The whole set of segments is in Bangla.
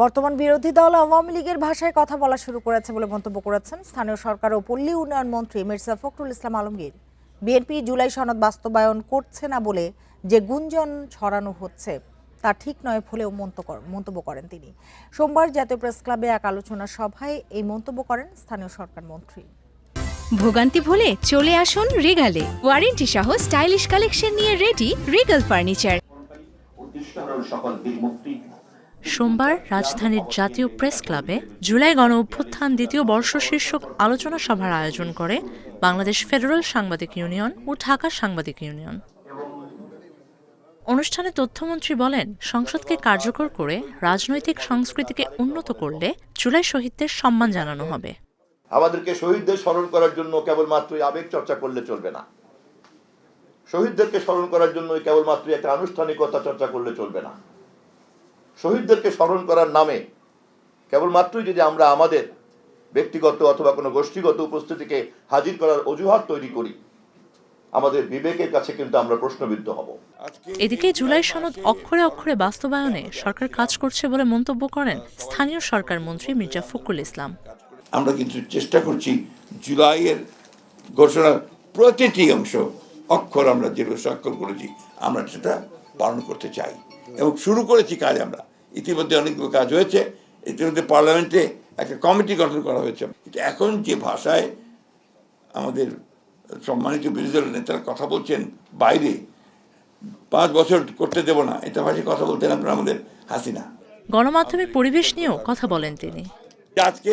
বর্তমান বিরোধী দল আওয়ামী লীগের ভাষায় কথা বলা শুরু করেছে বলে মন্তব্য করেছেন স্থানীয় সরকার ও পল্লী উন্নয়ন মন্ত্রী মির্জা ফখরুল ইসলাম আলমগীর। বিএনপি জুলাই সনদ বাস্তবায়ন করছে না বলে যে গুঞ্জন ছড়ানো হচ্ছে তা ঠিক নয় বলেও মন্তব্য করেন তিনি। সোমবার জাতীয় প্রেস ক্লাবে এক আলোচনা সভায় এই মন্তব্য করেন স্থানীয় সরকার মন্ত্রী। ভোগান্তি ভুলে চলে আসুন রিগালে, ওয়ারেন্টি সহ স্টাইলিশ কালেকশন নিয়ে রেডি রিগাল ফার্নিচার। সোমবার রাজধানীর জাতীয় প্রেস ক্লাবে জুলাই গণ অভ্যুত্থান দ্বিতীয় বর্ষ শীর্ষক আলোচনা সভার আয়োজন করে বাংলাদেশ ফেডারেল সাংবাদিক ইউনিয়ন ও ঢাকা সাংবাদিক ইউনিয়ন। অনুষ্ঠানে তথ্যমন্ত্রী বলেন, সংসদকে কার্যকর করে রাজনৈতিক সংস্কৃতিকে উন্নত করলে জুলাই শহীদদের সম্মান জানানো হবে। আমাদেরকে শহীদদের স্মরণ করার জন্য কেবলমাত্রই আবেগ চর্চা করলে চলবে না। শহীদদেরকে স্মরণ করার জন্য কেবলমাত্রই একটা আনুষ্ঠানিকতা চর্চা করলে চলবে না। শহীদদেরকে স্মরণ করার নামে কেবলমাত্রই যদি আমরা আমাদের ব্যক্তিগত অথবা কোনো গোষ্ঠীগত উপস্থিতিকে হাজির করার অজুহাত তৈরি করি, আমাদের বিবেকের কাছে কিন্তু আমরা প্রশ্নবিদ্ধ হব। এদিকে জুলাই সনদ অক্ষরে অক্ষরে বাস্তবায়নে সরকার কাজ করছে বলে মন্তব্য করেন স্থানীয় সরকার মন্ত্রী মির্জা ফখরুল ইসলাম। আমরা কিন্তু চেষ্টা করছি জুলাইয়ের ঘোষণার প্রতিটি অংশ অক্ষর আমরা যেগুলো স্বাক্ষর করেছি আমরা সেটা পালন করতে চাই এবং শুরু করেছি কাজ। আমরা ইতিমধ্যে অনেকগুলো কাজ হয়েছে। ইতিমধ্যে পার্লামেন্টে একটা কমিটি গঠন করা হয়েছে। এখন যে ভাষায় আমাদের সম্মানিত বিরোধী দলের নেতারা কথা বলছেন, বাইরে 5 বছর করতে দেব না, এটা ভাষায় কথা বলতেন আপনারা আমাদের হাসিনা। গণমাধ্যমের পরিবেশ নিয়েও কথা বলেন তিনি। আজকে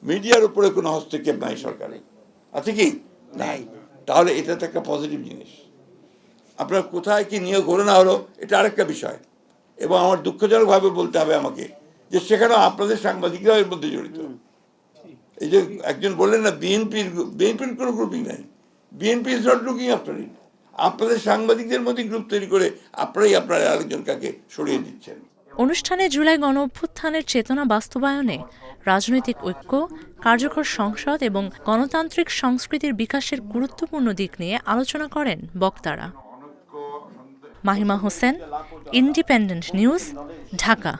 মিডিয়ার উপরে কোনো হস্তক্ষেপ নাই সরকারের, আছে কি? নাই। তাহলে এটা তো একটা পজিটিভ জিনিস। আপনার কোথায় কি নিয়োগ হলো না হলো এটা আরেকটা বিষয়। এবং আমার দুঃখজনকভাবে বলতে হবে আমাকে যে সেখানেও আপনাদের সাংবাদিকরা এর মধ্যে জড়িত। এই যে একজন বললেন না বিএনপির কোনো গ্রুপিং নাই, BNP is not looking after it. আপনাদের সাংবাদিকদের মধ্যে গ্রুপ তৈরি করে আপনারাই আপনার আরেকজন কাকে সরিয়ে দিচ্ছেন। অনুষ্ঠানে জুলাই গণ অভ্যুত্থানের চেতনা বাস্তবায়নে রাজনৈতিক ঐক্য, কার্যকর সংসদ এবং গণতান্ত্রিক সংস্কৃতির বিকাশের গুরুত্বপূর্ণ দিক নিয়ে আলোচনা করেন বক্তারা। Mahima Hossain, independent news, Dhaka.